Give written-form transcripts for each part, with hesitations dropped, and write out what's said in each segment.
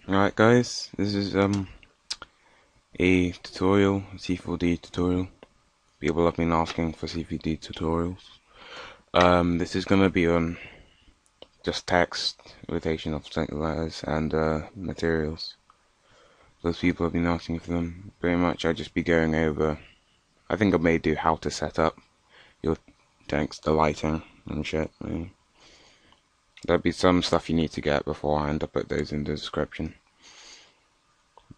Alright guys, this is a tutorial, C4D tutorial. People have been asking for C4D tutorials. This is gonna be on just text, rotation of letters and materials. Those people have been asking for them. Pretty much I'll just be going over, I think I may do how to set up your text, the lighting and shit. There'll be some stuff you need to get beforehand. I'll put those in the description.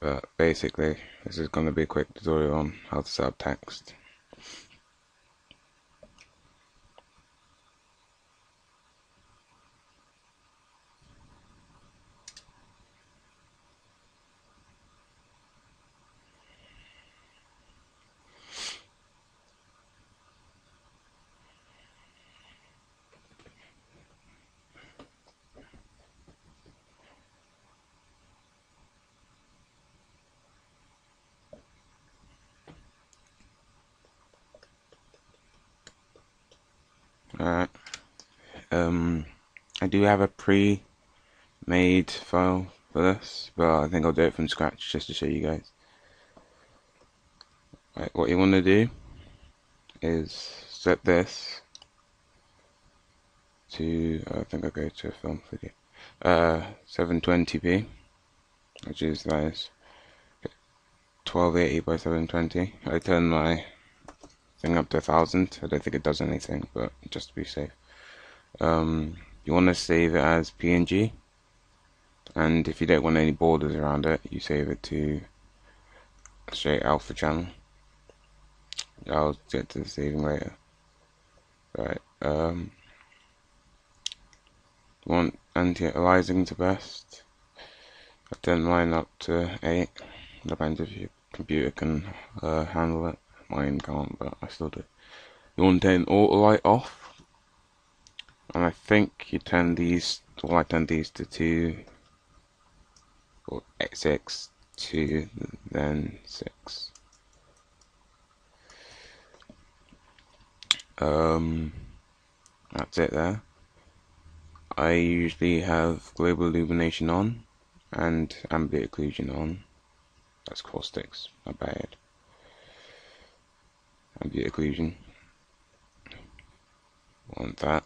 But basically, this is going to be a quick tutorial on how to set up text. Alright, I do have a pre-made file for this, but I think I'll do it from scratch just to show you guys. Right, what you want to do is set this to, I think I'll go to a film video, 720p, which is nice, 1280 by 720. I turn my thing up to 1000. I don't think it does anything, but just to be safe. You want to save it as PNG, and if you don't want any borders around it, you save it to a straight alpha channel. I'll get to the saving later. Right, you want anti-aliasing to best. I turn mine up to 8. Depends if your computer can handle it. Mine can't, but I still do. You want to turn auto light off, and I think you turn these, well, I turn these to 2 or 6 to then 6. That's it there. I usually have global illumination on and ambient occlusion on. That's caustics, my bad. Ambient occlusion. Want that.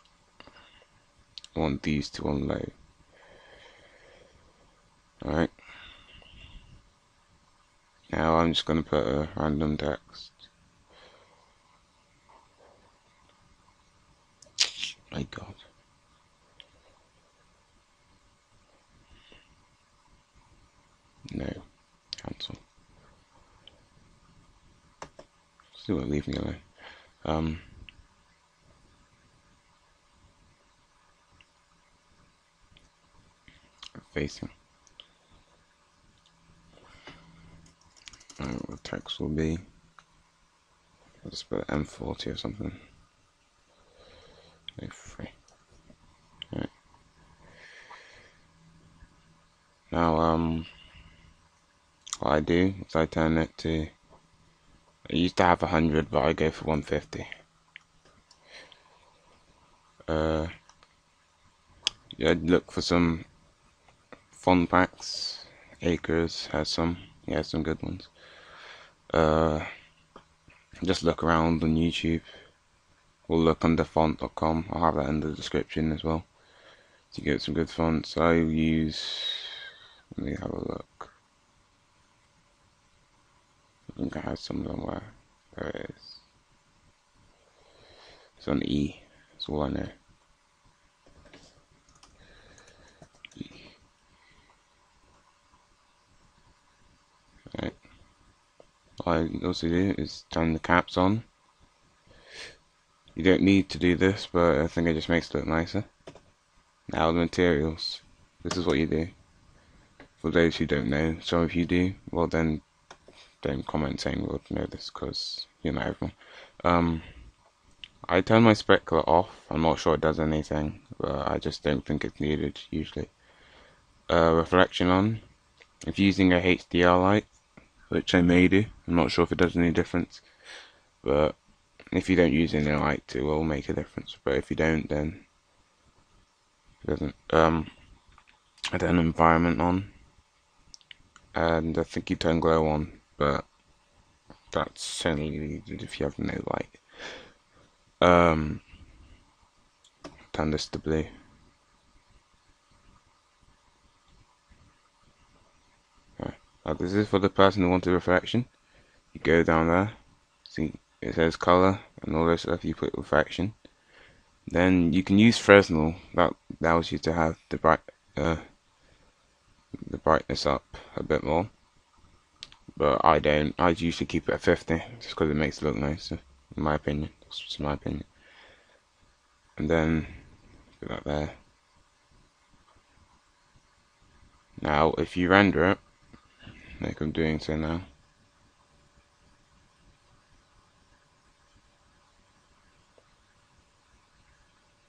I want these two on low. Alright. Now I'm just going to put a random text. My god. No. Cancel. Still won't leave me alone. Facing. What the text will be. I'll just put M40 or something. No, free. Right. Now, what I do is I turn it to, I used to have 100, but I go for 150. Yeah, look for some font packs. Acres has some, he has some good ones. Just look around on YouTube, or look under font.com. I'll have that in the description as well, to get some good fonts. I use, let me have a look. I think I have some somewhere. There it is. It's on E. That's all I know. E. Right. What I also do is turn the caps on. You don't need to do this, but I think it just makes it look nicer. Now the materials. This is what you do. For those who don't know, some of you do, well then don't comment saying we'll know this, because you're not everyone. I turn my specular off. I'm not sure it does anything, but I just don't think it's needed usually. Reflection on. If using a HDR light, which I may do, I'm not sure if it does any difference, but if you don't use any light, it will make a difference. But if you don't, then it doesn't. I turn environment on. and I think you turn glow on, but that's only needed if you have no light. Turn this to blue. This is for the person who wanted reflection. You go down there, see it says color and all this stuff. You put reflection. Then you can use Fresnel. That allows you to have the brightness up a bit more. But I don't. I usually keep it at 50 just because it makes it look nicer, in my opinion. That's just my opinion. And then put that there. Now, if you render it, like I'm doing so now,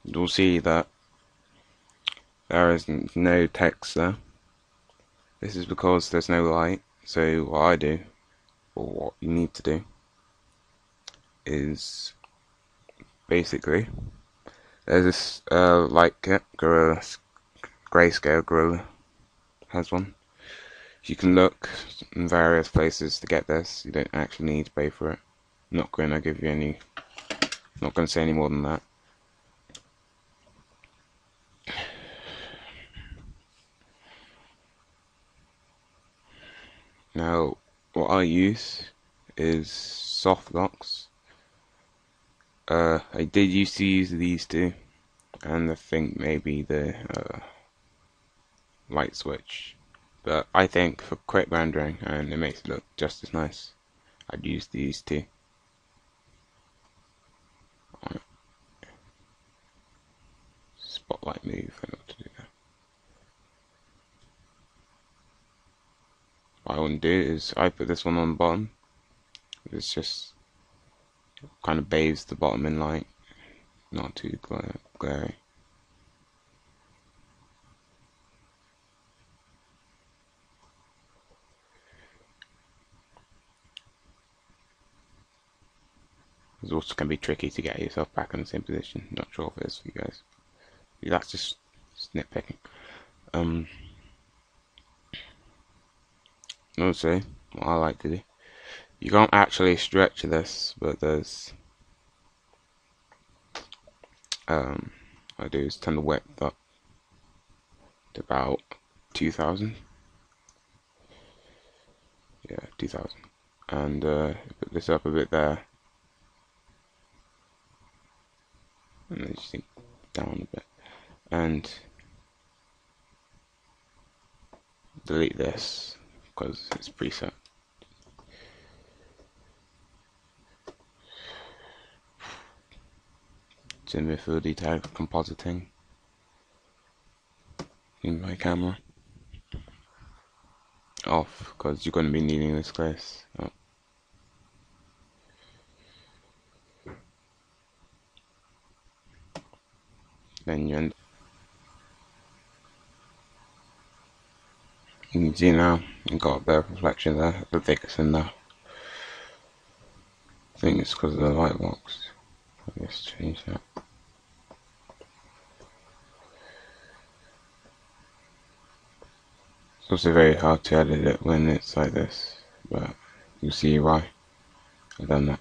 you'll see that there is no text there. This is because there's no light. So what I do, or what you need to do, is basically there's this light kit, Gorrila, grayscale Gorrila has one. You can look in various places to get this. You don't actually need to pay for it. I'm not going to give you any. Not going to say any more than that. Now, what I use is Softlocks. I did used to use these two, and I think maybe the light switch. But I think for quick rendering, and it makes it look just as nice, I'd use these two. Spotlight move, I know what to do there. What I want to do is I put this one on the bottom. It's just kind of bathes the bottom in light, not too glary. It also can be tricky to get yourself back in the same position. Not sure if it is for you guys. That's just nitpicking. Also, what I like to do, you can't actually stretch this, but there's what I do is turn the width up to about 2000. Yeah, 2000. And put this up a bit there. And then just down a bit. And delete this because it's preset. Zoom in for detail compositing in my camera. Off because you're going to be needing this close. Oh. Then you can see now you've got a bit of reflection there. The thickest in there. I think it's because of the light box. Let's change that. It's also very hard to edit it when it's like this, but you'll see why I've done that.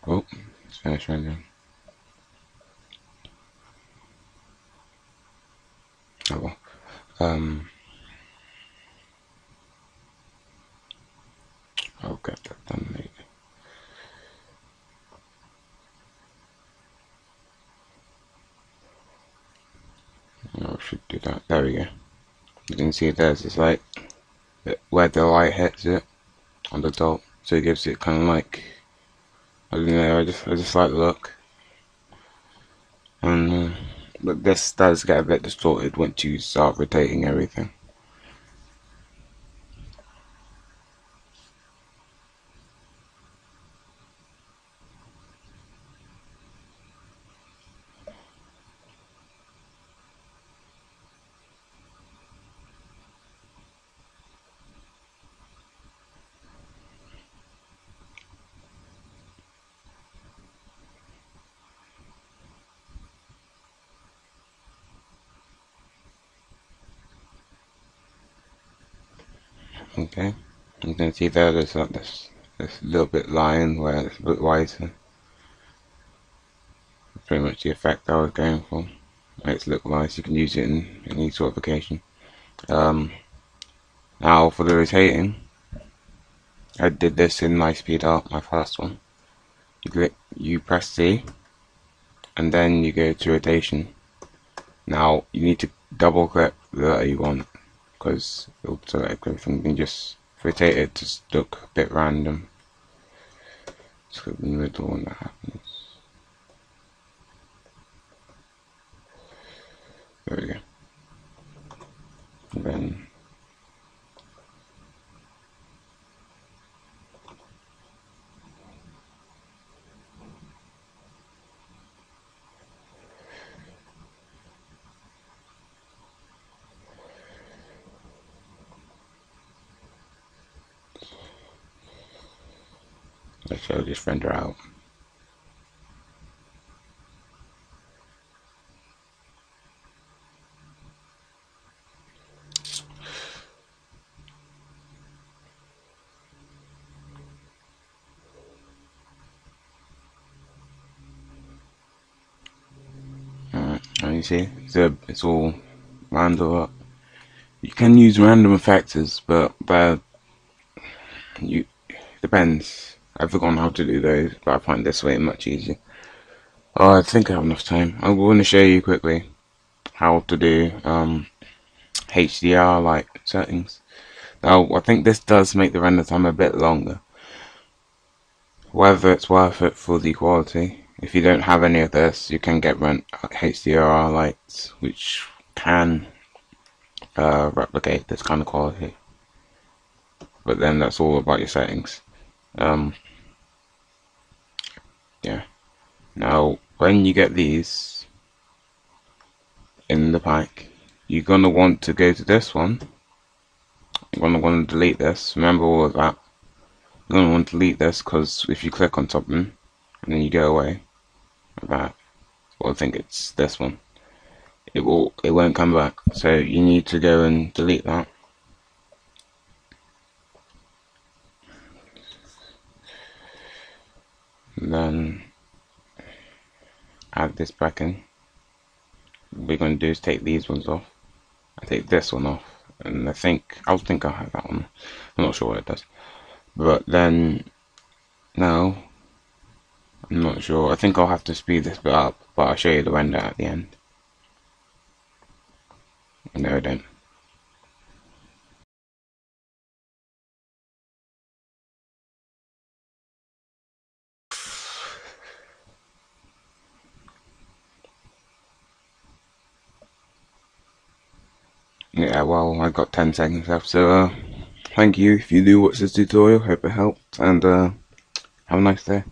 Oh, it's finished rendering. Oh well. I'll get that done later. I should do that. There we go. You can see there's this light where the light hits it on the dot, so it gives it kind of like, I don't know. I just like the look. And but this does get a bit distorted once you start rotating everything. Okay, you can see there's like this little bit line where it's a bit wider. Pretty much the effect I was going for. Makes it look nice. You can use it in any sort of occasion. Now for the rotating, I did this in my speed art, my first one. You press C, and then you go to rotation. Now you need to double click the you want, because it'll select everything. You can just rotate it to look a bit random. Let's click the middle when that happens. There we go. And then let's just render out. And you see, it's all random up. You can use random effectors, but depends. I've forgotten how to do those, but I find this way much easier. Oh, I think I have enough time. I'm going to show you quickly how to do HDR like settings. Now, I think this does make the render time a bit longer. Whether it's worth it for the quality. If you don't have any of this, you can get HDR lights, which can replicate this kind of quality. But then that's all about your settings. Yeah. Now, when you get these in the pack, you're gonna want to go to this one. You're gonna want to delete this. Remember all of that. You're gonna want to delete this because if you click on top of them and then you go away, like that, well, I think it's this one. It won't come back. So you need to go and delete that. And then add this back in. What we're going to do is take these ones off. I take this one off, and I think I'll have that one. I'm not sure what it does, but then now I'm not sure. I think I'll have to speed this bit up, but I'll show you the render at the end. No, I don't. Yeah, well, I got 10 seconds left, so thank you if you do watch this tutorial. Hope it helped, and have a nice day.